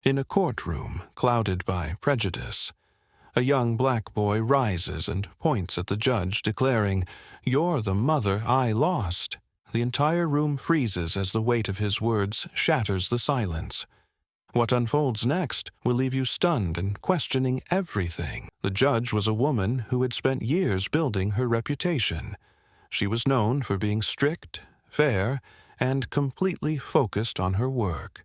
In a courtroom clouded by prejudice, a young black boy rises and points at the judge, declaring, "You're the mother I lost." The entire room freezes as the weight of his words shatters the silence. What unfolds next will leave you stunned and questioning everything. The judge was a woman who had spent years building her reputation. She was known for being strict, fair, and completely focused on her work.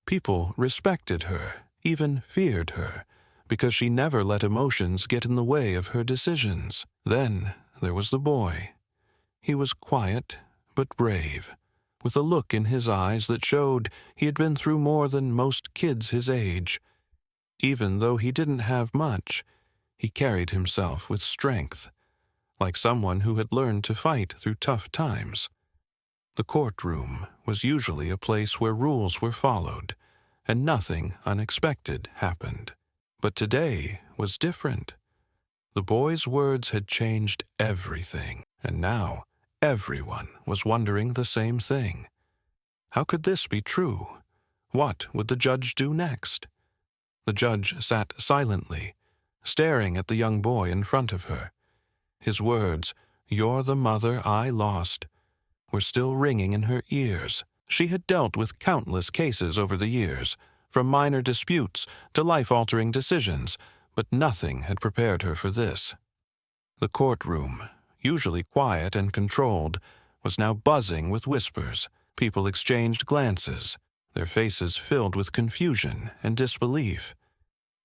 People respected her, even feared her, because she never let emotions get in the way of her decisions. Then there was the boy. He was quiet but brave, with a look in his eyes that showed he had been through more than most kids his age. Even though he didn't have much, he carried himself with strength, like someone who had learned to fight through tough times. The courtroom was usually a place where rules were followed, and nothing unexpected happened. But today was different. The boy's words had changed everything, and now everyone was wondering the same thing. How could this be true? What would the judge do next? The judge sat silently, staring at the young boy in front of her. His words, "You're the mother I lost," were still ringing in her ears. She had dealt with countless cases over the years, from minor disputes to life-altering decisions, but nothing had prepared her for this. The courtroom, usually quiet and controlled, was now buzzing with whispers. People exchanged glances, their faces filled with confusion and disbelief.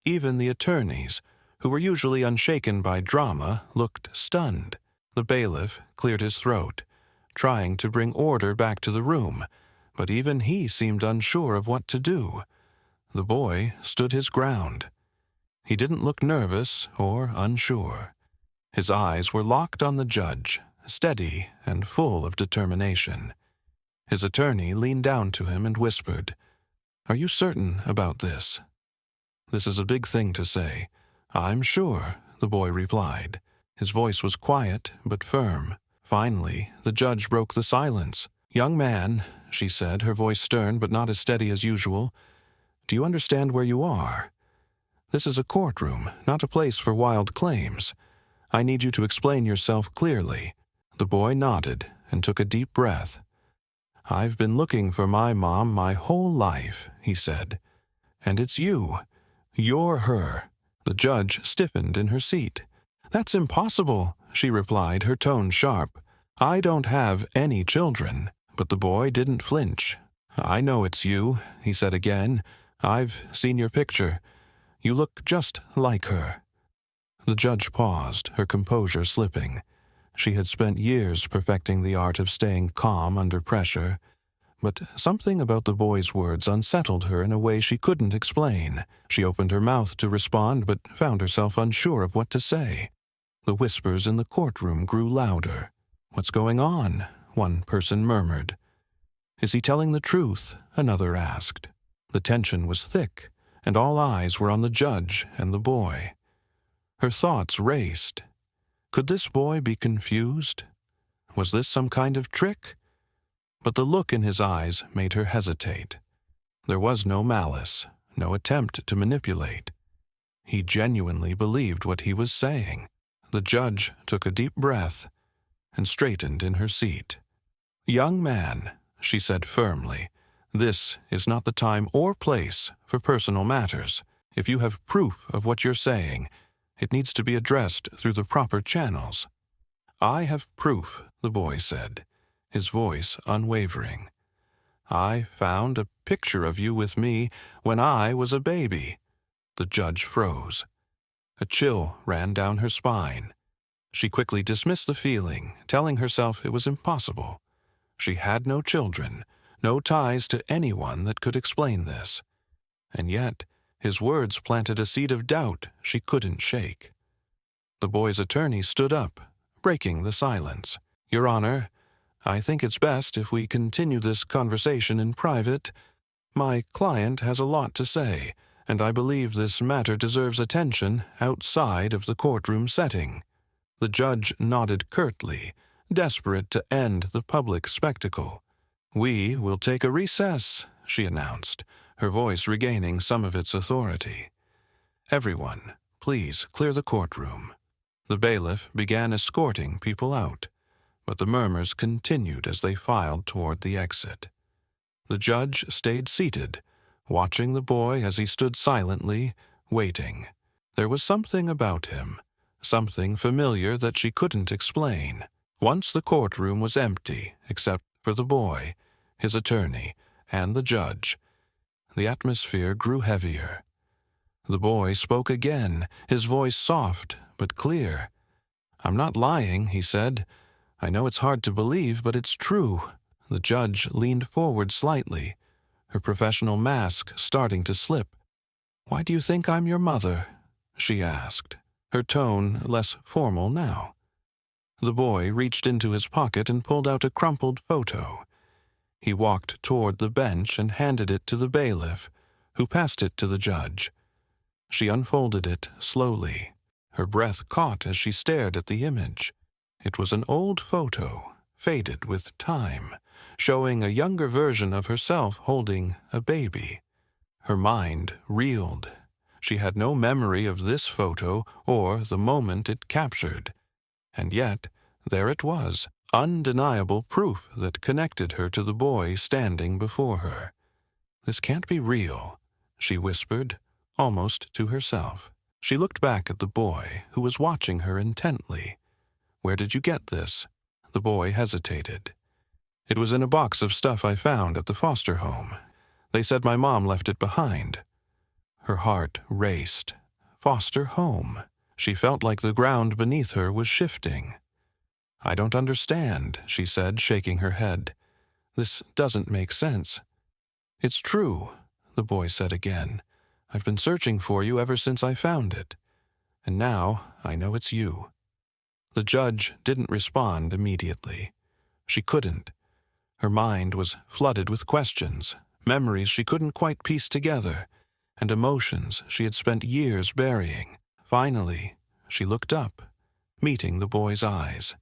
Even the attorneys, who were usually unshaken by drama, looked stunned. The bailiff cleared his throat, trying to bring order back to the room, but even he seemed unsure of what to do. The boy stood his ground. He didn't look nervous or unsure. His eyes were locked on the judge, steady and full of determination. His attorney leaned down to him and whispered, "Are you certain about this?" "This is a big thing to say." "I'm sure," the boy replied. His voice was quiet but firm. Finally, the judge broke the silence. "Young man," she said, her voice stern but not as steady as usual, "do you understand where you are? This is a courtroom, not a place for wild claims. I need you to explain yourself clearly." The boy nodded and took a deep breath. "I've been looking for my mom my whole life," he said. "And it's you. You're her." The judge stiffened in her seat. "That's impossible," she replied, her tone sharp. "I don't have any children." But the boy didn't flinch. "I know it's you," he said again. "I've seen your picture. You look just like her." The judge paused, her composure slipping. She had spent years perfecting the art of staying calm under pressure, but something about the boy's words unsettled her in a way she couldn't explain. She opened her mouth to respond, but found herself unsure of what to say. The whispers in the courtroom grew louder. "What's going on?" one person murmured. "Is he telling the truth?" another asked. The tension was thick, and all eyes were on the judge and the boy. Her thoughts raced. Could this boy be confused? Was this some kind of trick? But the look in his eyes made her hesitate. There was no malice, no attempt to manipulate. He genuinely believed what he was saying. The judge took a deep breath and straightened in her seat. "Young man," she said firmly, "this is not the time or place for personal matters. If you have proof of what you're saying, it needs to be addressed through the proper channels." "I have proof," the boy said, his voice unwavering. "I found a picture of you with me when I was a baby." The judge froze. A chill ran down her spine. She quickly dismissed the feeling, telling herself it was impossible. She had no children, no ties to anyone that could explain this. And yet, his words planted a seed of doubt she couldn't shake. The boy's attorney stood up, breaking the silence. "Your Honor, I think it's best if we continue this conversation in private. My client has a lot to say, and I believe this matter deserves attention outside of the courtroom setting." The judge nodded curtly, desperate to end the public spectacle. "We will take a recess," she announced, her voice regaining some of its authority. "Everyone, please clear the courtroom." The bailiff began escorting people out, but the murmurs continued as they filed toward the exit. The judge stayed seated, watching the boy as he stood silently, waiting. There was something about him, something familiar that she couldn't explain. Once the courtroom was empty, except for the boy, his attorney, and the judge, the atmosphere grew heavier. The boy spoke again, his voice soft but clear. "I'm not lying," he said. "I know it's hard to believe, but it's true." The judge leaned forward slightly, her professional mask starting to slip. "Why do you think I'm your mother?" she asked, her tone less formal now. The boy reached into his pocket and pulled out a crumpled photo. He walked toward the bench and handed it to the bailiff, who passed it to the judge. She unfolded it slowly. Her breath caught as she stared at the image. It was an old photo, faded with time, showing a younger version of herself holding a baby. Her mind reeled. She had no memory of this photo or the moment it captured. And yet, there it was, undeniable proof that connected her to the boy standing before her. "This can't be real," she whispered, almost to herself. She looked back at the boy, who was watching her intently. "Where did you get this?" The boy hesitated. "It was in a box of stuff I found at the foster home. They said my mom left it behind." Her heart raced. Foster home. She felt like the ground beneath her was shifting. "I don't understand," she said, shaking her head. "This doesn't make sense." "It's true," the boy said again. "I've been searching for you ever since I found it. And now I know it's you." The judge didn't respond immediately. She couldn't. Her mind was flooded with questions, memories she couldn't quite piece together, and emotions she had spent years burying. Finally, she looked up, meeting the boy's eyes.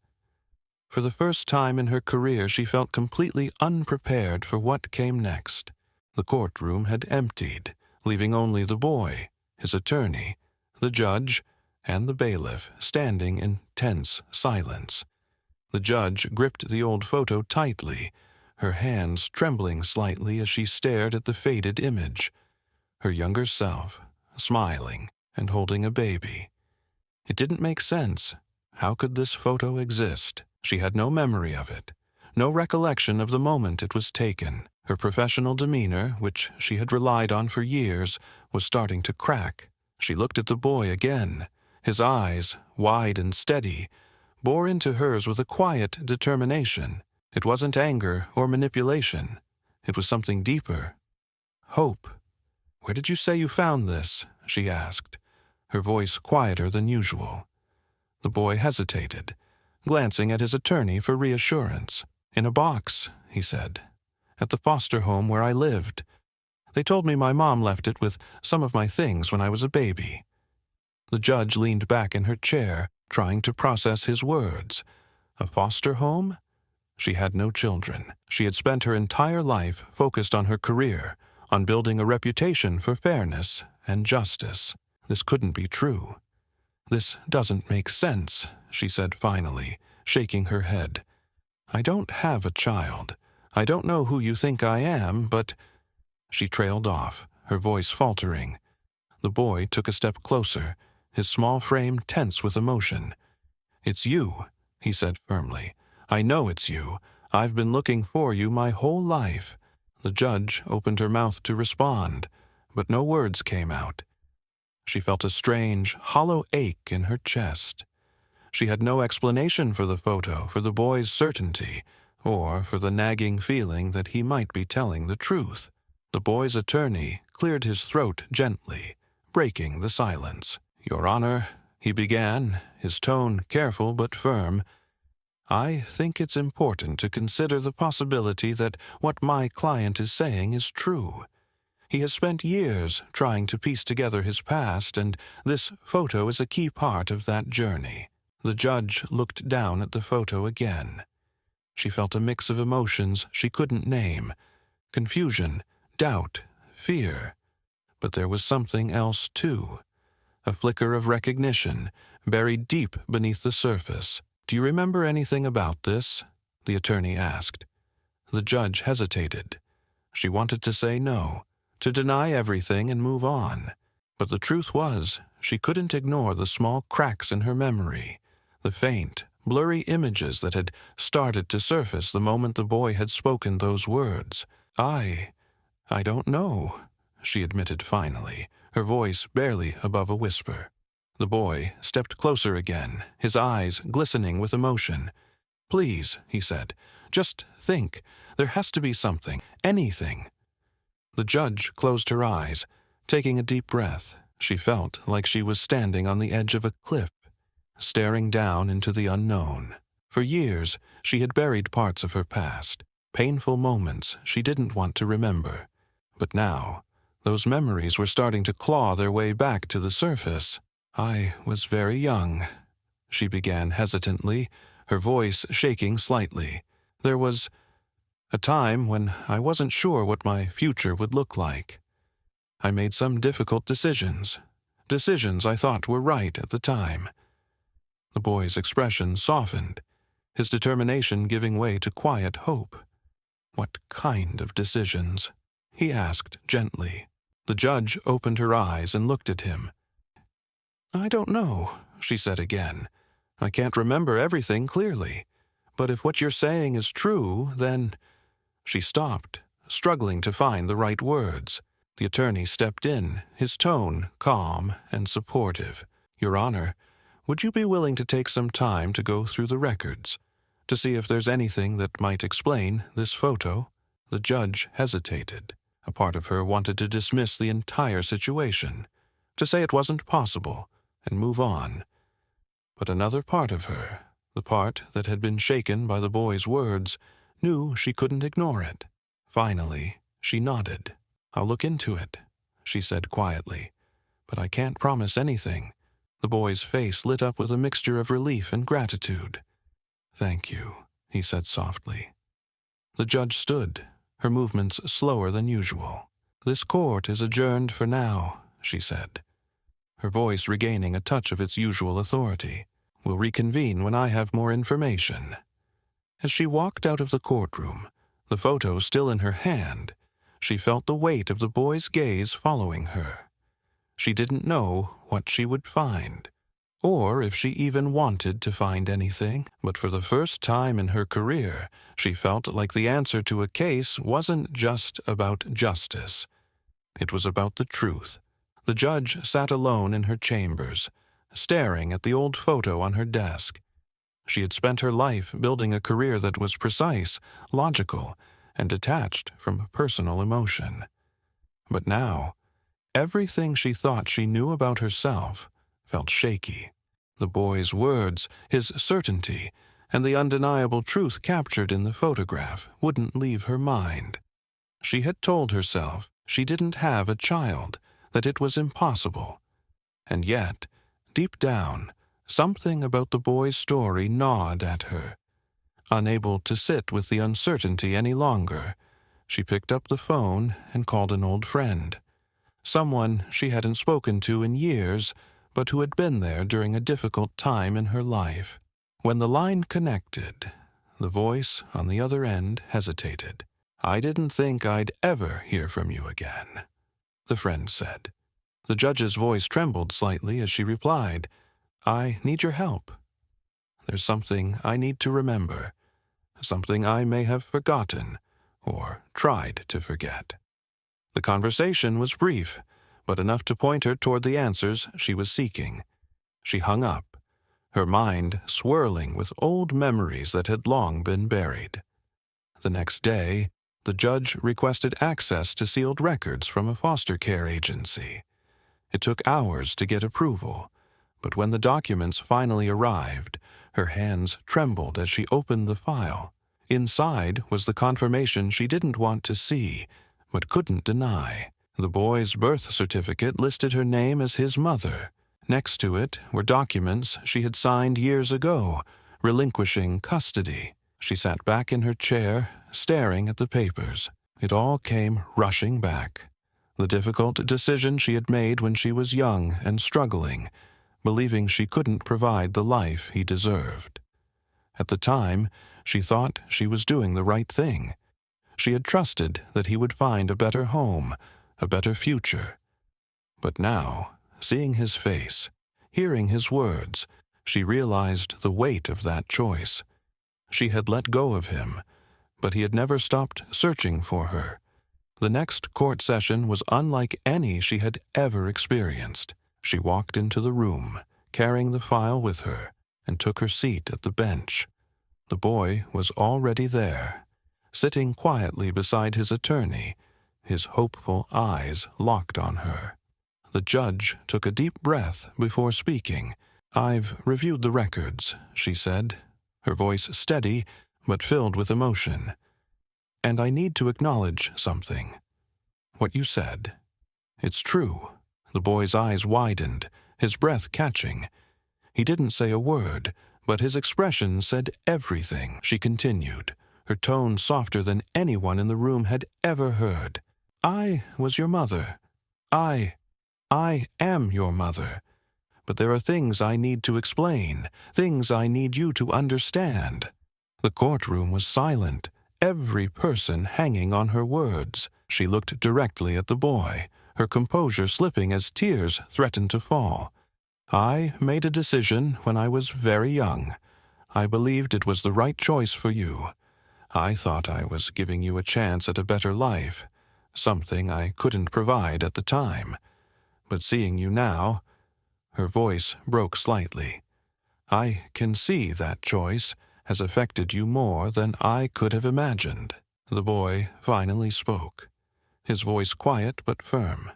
For the first time in her career, she felt completely unprepared for what came next. The courtroom had emptied, leaving only the boy, his attorney, the judge, and the bailiff standing in tense silence. The judge gripped the old photo tightly, her hands trembling slightly as she stared at the faded image. Her younger self, smiling and holding a baby. It didn't make sense. How could this photo exist? She had no memory of it, no recollection of the moment it was taken. Her professional demeanor, which she had relied on for years, was starting to crack. She looked at the boy again. His eyes, wide and steady, bore into hers with a quiet determination. It wasn't anger or manipulation. It was something deeper. Hope. "Where did you say you found this?" she asked, her voice quieter than usual. The boy hesitated, glancing at his attorney for reassurance. "In a box," he said, "at the foster home where I lived. They told me my mom left it with some of my things when I was a baby." The judge leaned back in her chair, trying to process his words. A foster home? She had no children. She had spent her entire life focused on her career, on building a reputation for fairness and justice. This couldn't be true. "This doesn't make sense," she said finally, shaking her head. "I don't have a child. I don't know who you think I am, but—" She trailed off, her voice faltering. The boy took a step closer, his small frame tense with emotion. "It's you," he said firmly. "I know it's you. I've been looking for you my whole life." The judge opened her mouth to respond, but no words came out. She felt a strange, hollow ache in her chest. She had no explanation for the photo, for the boy's certainty, or for the nagging feeling that he might be telling the truth. The boy's attorney cleared his throat gently, breaking the silence. "Your Honor," he began, his tone careful but firm, "I think it's important to consider the possibility that what my client is saying is true. He has spent years trying to piece together his past, and this photo is a key part of that journey." The judge looked down at the photo again. She felt a mix of emotions she couldn't name: confusion, doubt, fear. But there was something else, too. A flicker of recognition, buried deep beneath the surface. "Do you remember anything about this?" the attorney asked. The judge hesitated. She wanted to say no, to deny everything and move on. But the truth was, she couldn't ignore the small cracks in her memory, the faint, blurry images that had started to surface the moment the boy had spoken those words. I don't know," she admitted finally, her voice barely above a whisper. The boy stepped closer again, his eyes glistening with emotion. "Please," he said, "just think. There has to be something, anything." The judge closed her eyes, taking a deep breath. She felt like she was standing on the edge of a cliff, staring down into the unknown. For years, she had buried parts of her past, painful moments she didn't want to remember. But now, those memories were starting to claw their way back to the surface. "I was very young," she began hesitantly, her voice shaking slightly. "There was a time when I wasn't sure what my future would look like. I made some difficult decisions I thought were right at the time." The boy's expression softened, his determination giving way to quiet hope. "What kind of decisions?" he asked gently. The judge opened her eyes and looked at him. "I don't know," she said again. "I can't remember everything clearly. But if what you're saying is true, then—" She stopped, struggling to find the right words. The attorney stepped in, his tone calm and supportive. "Your Honor, would you be willing to take some time to go through the records, to see if there's anything that might explain this photo?" The judge hesitated. A part of her wanted to dismiss the entire situation, to say it wasn't possible, and move on. But another part of her, the part that had been shaken by the boy's words, knew she couldn't ignore it. Finally, she nodded. "I'll look into it," she said quietly. "But I can't promise anything." The boy's face lit up with a mixture of relief and gratitude. "Thank you," he said softly. The judge stood, her movements slower than usual. "This court is adjourned for now," she said, her voice regaining a touch of its usual authority. "We'll reconvene when I have more information." As she walked out of the courtroom, the photo still in her hand, she felt the weight of the boy's gaze following her. She didn't know what she would find, or if she even wanted to find anything, but for the first time in her career, she felt like the answer to a case wasn't just about justice. It was about the truth. The judge sat alone in her chambers, staring at the old photo on her desk. She had spent her life building a career that was precise, logical, and detached from personal emotion. But now, everything she thought she knew about herself felt shaky. The boy's words, his certainty, and the undeniable truth captured in the photograph wouldn't leave her mind. She had told herself she didn't have a child, that it was impossible. And yet, deep down, something about the boy's story gnawed at her. Unable to sit with the uncertainty any longer, she picked up the phone and called an old friend. Someone she hadn't spoken to in years, but who had been there during a difficult time in her life. When the line connected, the voice on the other end hesitated. "I didn't think I'd ever hear from you again," the friend said. The judge's voice trembled slightly as she replied, "I need your help. There's something I need to remember, something I may have forgotten or tried to forget." The conversation was brief, but enough to point her toward the answers she was seeking. She hung up, her mind swirling with old memories that had long been buried. The next day, the judge requested access to sealed records from a foster care agency. It took hours to get approval, but when the documents finally arrived, her hands trembled as she opened the file. Inside was the confirmation she didn't want to see, but couldn't deny. The boy's birth certificate listed her name as his mother. Next to it were documents she had signed years ago, relinquishing custody. She sat back in her chair, staring at the papers. It all came rushing back. The difficult decision she had made when she was young and struggling, believing she couldn't provide the life he deserved. At the time, she thought she was doing the right thing. She had trusted that he would find a better home, a better future. But now, seeing his face, hearing his words, she realized the weight of that choice. She had let go of him, but he had never stopped searching for her. The next court session was unlike any she had ever experienced. She walked into the room, carrying the file with her, and took her seat at the bench. The boy was already there, sitting quietly beside his attorney, his hopeful eyes locked on her. The judge took a deep breath before speaking. "I've reviewed the records," she said, her voice steady but filled with emotion. "And I need to acknowledge something. What you said. It's true." The boy's eyes widened, his breath catching. He didn't say a word, but his expression said everything. She continued, her tone softer than anyone in the room had ever heard. "I was your mother. I am your mother. But there are things I need to explain, things I need you to understand." The courtroom was silent, every person hanging on her words. She looked directly at the boy, her composure slipping as tears threatened to fall. "I made a decision when I was very young. I believed it was the right choice for you. I thought I was giving you a chance at a better life, something I couldn't provide at the time. But seeing you now," her voice broke slightly, "I can see that choice has affected you more than I could have imagined." The boy finally spoke, his voice quiet but firm.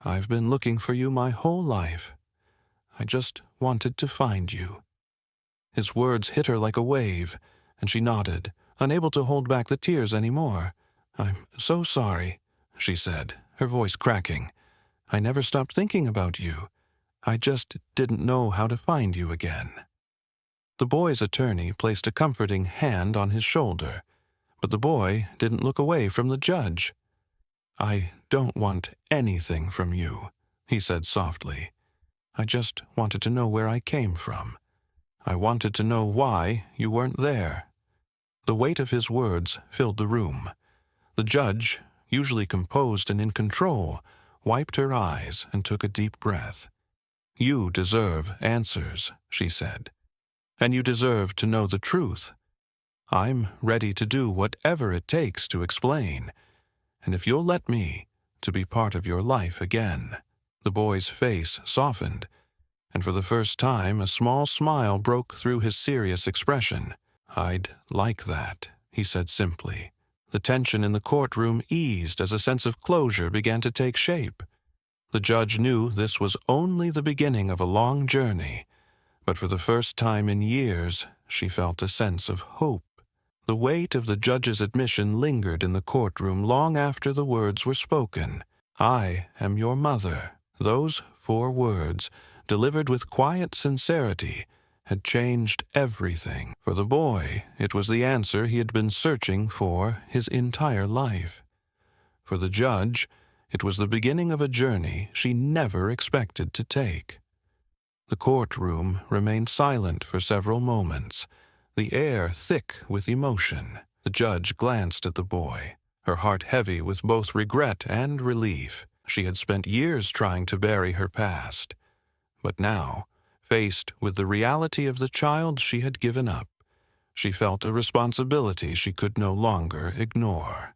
"I've been looking for you my whole life. I just wanted to find you." His words hit her like a wave, and she nodded, unable to hold back the tears anymore. "I'm so sorry," she said, her voice cracking. "I never stopped thinking about you. I just didn't know how to find you again." The boy's attorney placed a comforting hand on his shoulder, but the boy didn't look away from the judge. "I don't want anything from you," he said softly. "I just wanted to know where I came from. I wanted to know why you weren't there." The weight of his words filled the room. The judge, usually composed and in control, wiped her eyes and took a deep breath. "You deserve answers," she said, "and you deserve to know the truth. I'm ready to do whatever it takes to explain, and if you'll let me, to be part of your life again." The boy's face softened, and for the first time a small smile broke through his serious expression. "I'd like that," he said simply. The tension in the courtroom eased as a sense of closure began to take shape. The judge knew this was only the beginning of a long journey, but for the first time in years, she felt a sense of hope. The weight of the judge's admission lingered in the courtroom long after the words were spoken. "I am your mother." Those 4 words, delivered with quiet sincerity, had changed everything. For the boy, it was the answer he had been searching for his entire life. For the judge, it was the beginning of a journey she never expected to take. The courtroom remained silent for several moments, the air thick with emotion. The judge glanced at the boy, her heart heavy with both regret and relief. She had spent years trying to bury her past, but now, faced with the reality of the child she had given up, she felt a responsibility she could no longer ignore.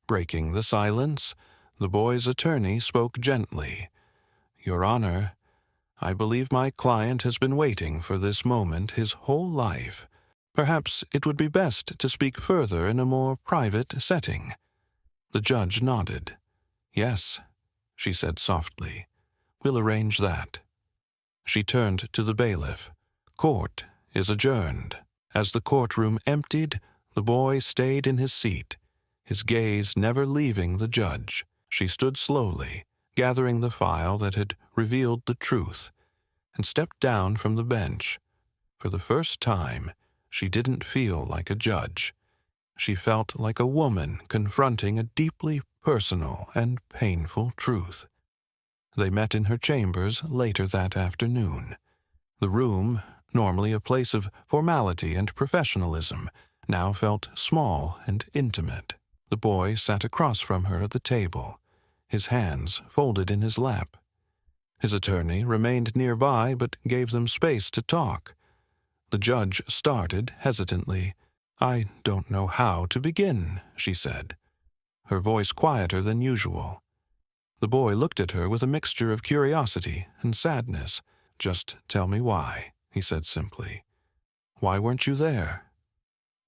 Breaking the silence, the boy's attorney spoke gently. "Your Honor, I believe my client has been waiting for this moment his whole life. Perhaps it would be best to speak further in a more private setting." The judge nodded. "Yes," she said softly. "We'll arrange that." She turned to the bailiff. "Court is adjourned." As the courtroom emptied, the boy stayed in his seat, his gaze never leaving the judge. She stood slowly, gathering the file that had revealed the truth, and stepped down from the bench. For the first time, she didn't feel like a judge. She felt like a woman confronting a deeply personal and painful truth. They met in her chambers later that afternoon. The room, normally a place of formality and professionalism, now felt small and intimate. The boy sat across from her at the table, his hands folded in his lap. His attorney remained nearby but gave them space to talk. The judge started hesitantly. "I don't know how to begin," she said, her voice quieter than usual. The boy looked at her with a mixture of curiosity and sadness. "Just tell me why," he said simply. "Why weren't you there?"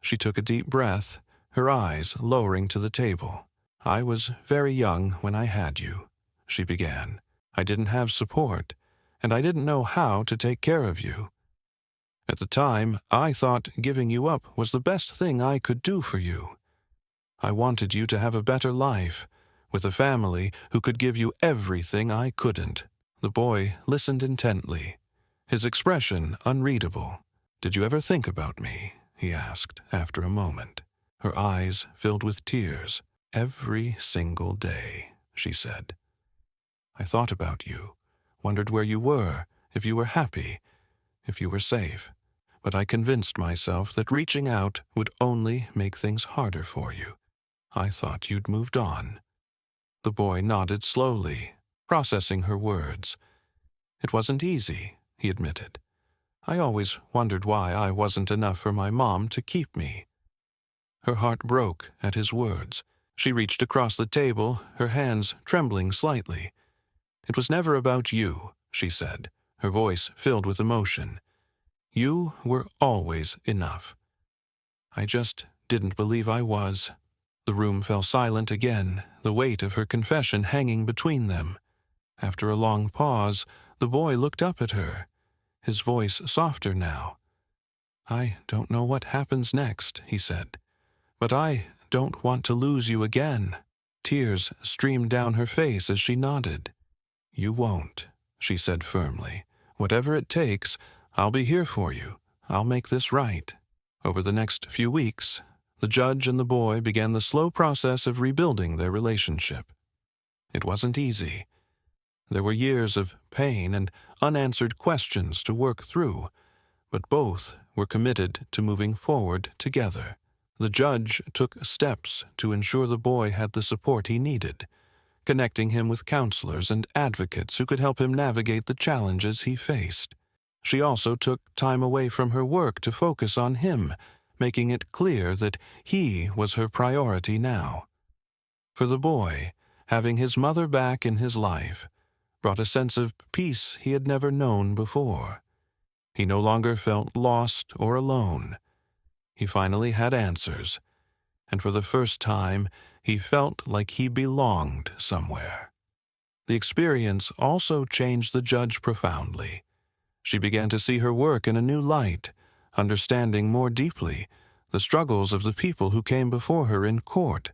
She took a deep breath, her eyes lowering to the table. "I was very young when I had you," she began. "I didn't have support, and I didn't know how to take care of you. At the time, I thought giving you up was the best thing I could do for you. I wanted you to have a better life, with a family who could give you everything I couldn't." The boy listened intently, his expression unreadable. "Did you ever think about me?" he asked after a moment. Her eyes filled with tears. "Every single day," she said. "I thought about you, wondered where you were, if you were happy, if you were safe. But I convinced myself that reaching out would only make things harder for you. I thought you'd moved on." The boy nodded slowly, processing her words. "It wasn't easy," he admitted. "I always wondered why I wasn't enough for my mom to keep me." Her heart broke at his words. She reached across the table, her hands trembling slightly. "It was never about you," she said, her voice filled with emotion. "You were always enough. I just didn't believe I was." The room fell silent again, the weight of her confession hanging between them. After a long pause, the boy looked up at her, his voice softer now. "I don't know what happens next," he said, "but I don't want to lose you again." Tears streamed down her face as she nodded. "You won't," she said firmly. "Whatever it takes, I'll be here for you. I'll make this right." Over the next few weeks, the judge and the boy began the slow process of rebuilding their relationship. It wasn't easy. There were years of pain and unanswered questions to work through, but both were committed to moving forward together. The judge took steps to ensure the boy had the support he needed, connecting him with counselors and advocates who could help him navigate the challenges he faced. She also took time away from her work to focus on him, making it clear that he was her priority now. For the boy, having his mother back in his life brought a sense of peace he had never known before. He no longer felt lost or alone. He finally had answers, and for the first time, he felt like he belonged somewhere. The experience also changed the judge profoundly. She began to see her work in a new light, understanding more deeply the struggles of the people who came before her in court.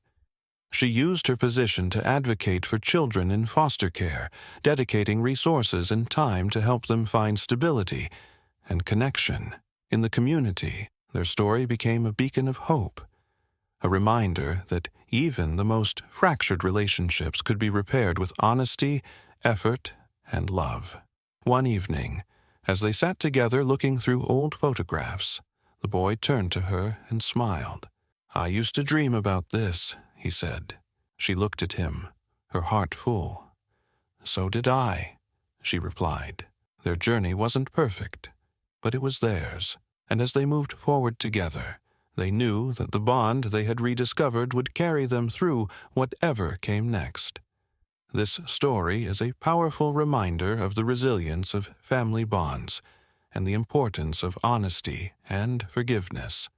She used her position to advocate for children in foster care, dedicating resources and time to help them find stability and connection. In the community, their story became a beacon of hope, a reminder that even the most fractured relationships could be repaired with honesty, effort, and love. One evening, as they sat together looking through old photographs, the boy turned to her and smiled. "I used to dream about this," he said. She looked at him, her heart full. "So did I," she replied. Their journey wasn't perfect, but it was theirs, and as they moved forward together, they knew that the bond they had rediscovered would carry them through whatever came next. This story is a powerful reminder of the resilience of family bonds and the importance of honesty and forgiveness.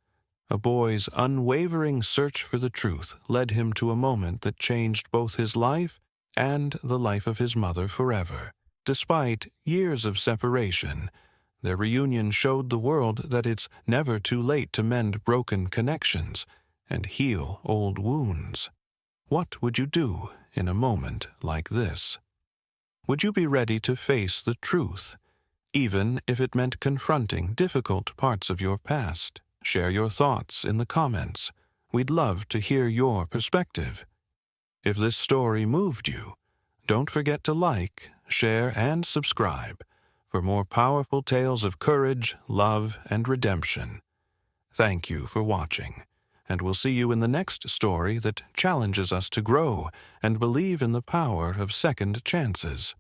A boy's unwavering search for the truth led him to a moment that changed both his life and the life of his mother forever. Despite years of separation, their reunion showed the world that it's never too late to mend broken connections and heal old wounds. What would you do in a moment like this? Would you be ready to face the truth, even if it meant confronting difficult parts of your past? Share your thoughts in the comments. We'd love to hear your perspective. If this story moved you, don't forget to like, share, and subscribe for more powerful tales of courage, love, and redemption. Thank you for watching, and we'll see you in the next story that challenges us to grow and believe in the power of second chances.